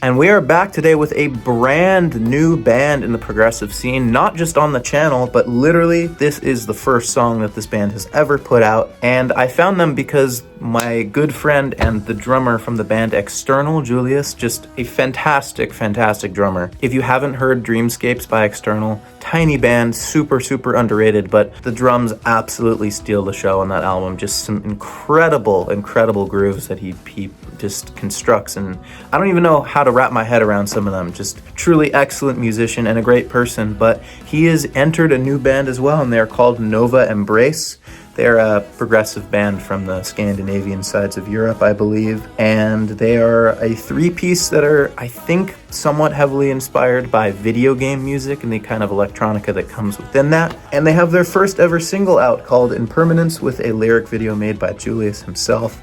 And we are back today with a brand new band in the progressive scene, not just on the channel, but literally this is the first song that this band has ever put out. And I found them because my good friend and the drummer from the band External, Julius, just a fantastic, fantastic drummer. If you haven't heard Dreamscapes by External, tiny band, super, super underrated, but the drums absolutely steal the show on that album. Just some incredible, incredible grooves that he just constructs, and I don't even know how to wrap my head around some of them. Just truly excellent musician and a great person, but he has entered a new band as well, and they're called Nova Embrace. They're a progressive band from the Scandinavian sides of Europe, I believe, and they are a three-piece that are, I think, somewhat heavily inspired by video game music and the kind of electronica that comes within that. And they have their first ever single out called Impermanence with a lyric video made by Julius himself.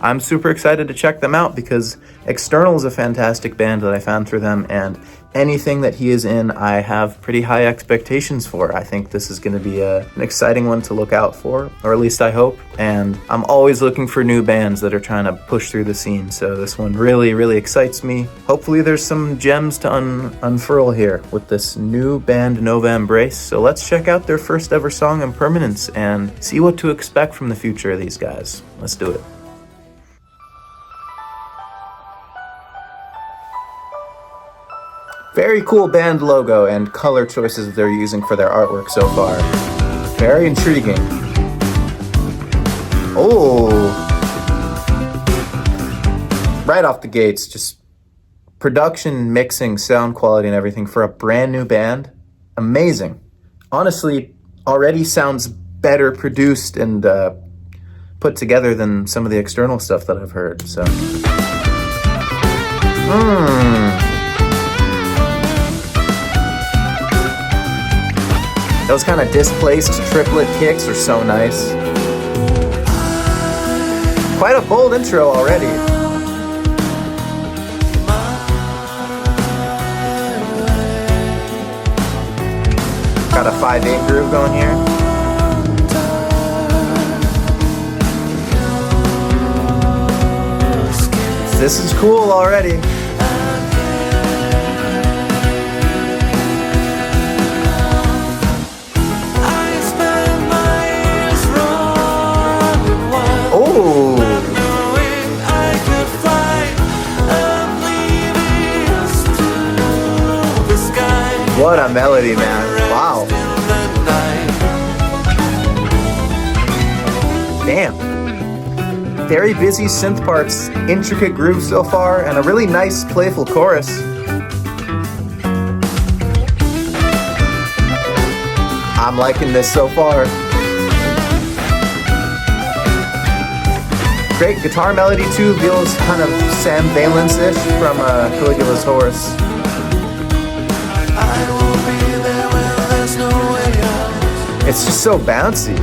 I'm super excited to check them out because External is a fantastic band that I found through them, and anything that he is in, I have pretty high expectations for. I think this is going to be an exciting one to look out for, or at least I hope. And I'm always looking for new bands that are trying to push through the scene, so this one really, really excites me. Hopefully there's some gems to unfurl here with this new band, Nova Embrace. So let's check out their first ever song, Impermanence, and see what to expect from the future of these guys. Let's do it. Very cool band logo and color choices they're using for their artwork so far. Very intriguing. Oh! Right off the gates, just production, mixing, sound quality and everything for a brand new band. Amazing. Honestly, already sounds better produced and put together than some of the External stuff that I've heard, so. Those kind of displaced triplet kicks are so nice. Quite a bold intro already. Got a 5/8 groove going here. This is cool already. What a melody, man. Wow. Damn. Very busy synth parts, intricate grooves so far, and a really nice, playful chorus. I'm liking this so far. Great guitar melody too, feels kind of Sam Valence-ish from Caligula's Horse. It's just so bouncy.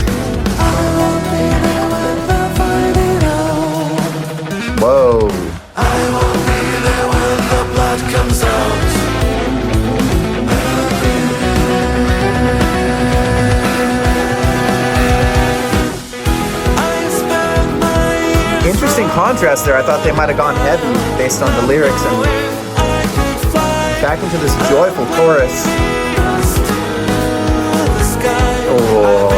Whoa. Interesting contrast there. I thought they might have gone heavy based on the lyrics and back into this joyful chorus. Oh.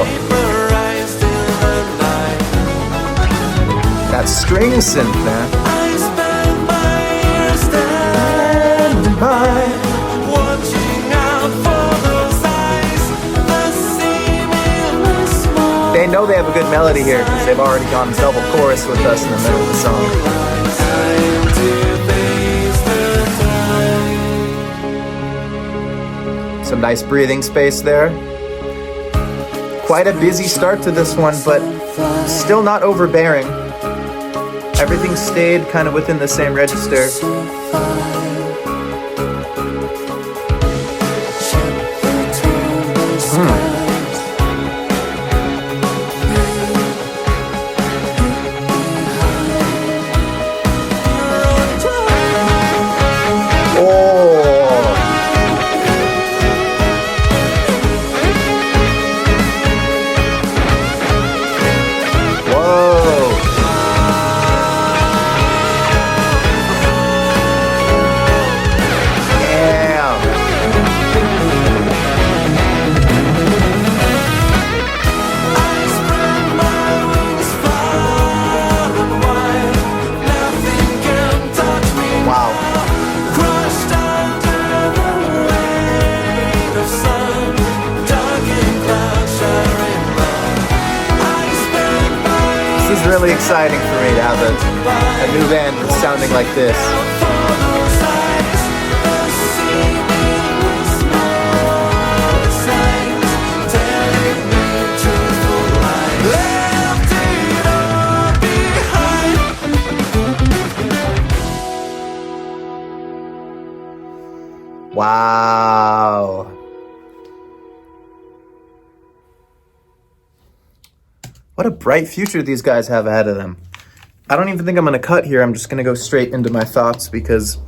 That string synth, man. They know they have a good melody here because they've already gone double chorus with us in the middle of the song. Some nice breathing space there. Quite a busy start to this one, but still not overbearing. Everything stayed kind of within the same register. This is really exciting for me to have a new band that's sounding like this. Wow. What a bright future these guys have ahead of them. I don't even think I'm going to cut here. I'm just going to go straight into my thoughts because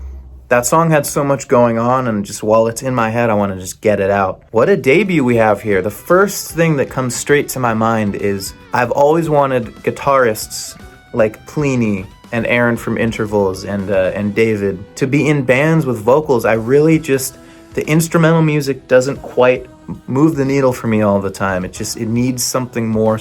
that song had so much going on, and just while it's in my head, I want to just get it out. What a debut we have here. The first thing that comes straight to my mind is I've always wanted guitarists like Plini and Aaron from Intervals and David to be in bands with vocals. I really just, the instrumental music doesn't quite move the needle for me all the time. It needs something more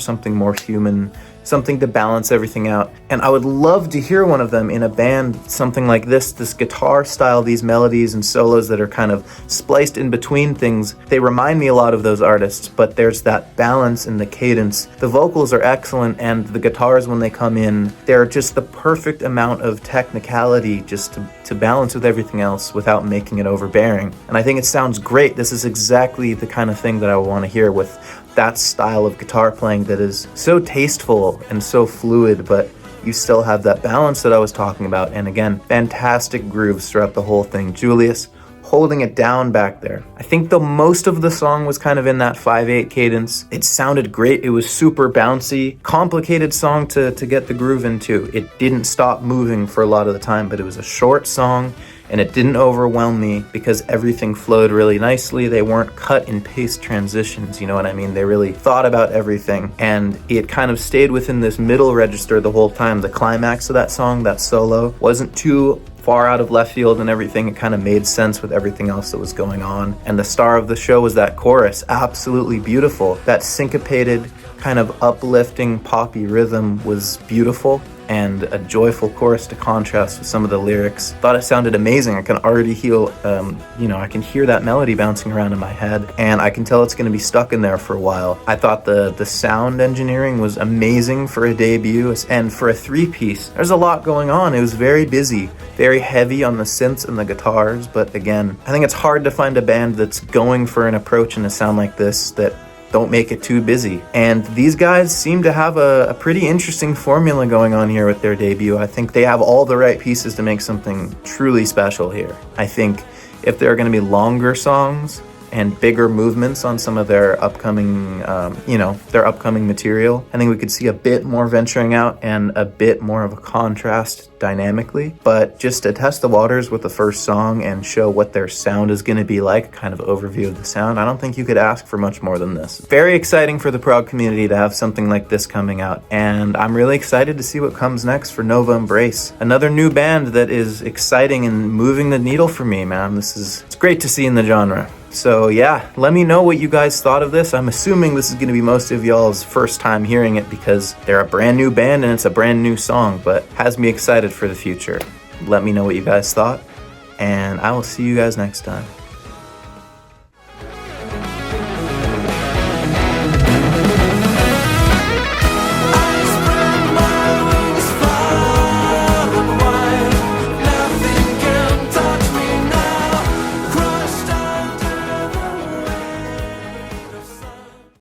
human, something to balance everything out. And I would love to hear one of them in a band, something like this guitar style, these melodies and solos that are kind of spliced in between things. They remind me a lot of those artists, but there's that balance in the cadence. The vocals are excellent, and the guitars, when they come in, they're just the perfect amount of technicality just to balance with everything else without making it overbearing. And I think it sounds great. This is exactly the kind of thing that I want to hear with that style of guitar playing that is so tasteful and so fluid, but you still have that balance that I was talking about. And again, fantastic grooves throughout the whole thing. Julius holding it down back there. I think the most of the song was kind of in that 5/8 cadence. It sounded great. It was super bouncy, complicated song to get the groove into. It didn't stop moving for a lot of the time, but it was a short song, and it didn't overwhelm me because everything flowed really nicely. They weren't cut and paste transitions, you know what I mean? They really thought about everything, and it kind of stayed within this middle register the whole time. The climax of that song, that solo, wasn't too far out of left field and everything. It kind of made sense with everything else that was going on. And the star of the show was that chorus, absolutely beautiful. That syncopated, kind of uplifting poppy rhythm was beautiful, and a joyful chorus to contrast with some of the lyrics. Thought it sounded amazing. I can already I can hear that melody bouncing around in my head, and I can tell it's gonna be stuck in there for a while. I thought the sound engineering was amazing for a debut, and for a three-piece. There's a lot going on. It was very busy, very heavy on the synths and the guitars, but again, I think it's hard to find a band that's going for an approach and a sound like this that don't make it too busy. And these guys seem to have a pretty interesting formula going on here with their debut. I think they have all the right pieces to make something truly special here. I think if there are going to be longer songs and bigger movements on some of their upcoming material, I think we could see a bit more venturing out and a bit more of a contrast dynamically. But just to test the waters with the first song and show what their sound is going to be like, kind of overview of the sound, I don't think you could ask for much more than this. Very exciting for the prog community to have something like this coming out, and I'm really excited to see what comes next for Nova Embrace. Another new band that is exciting and moving the needle for me, man. It's great to see in the genre. So yeah, let me know what you guys thought of this. I'm assuming this is going to be most of y'all's first time hearing it because they're a brand new band and it's a brand new song, but has me excited for the future. Let me know what you guys thought, and I will see you guys next time.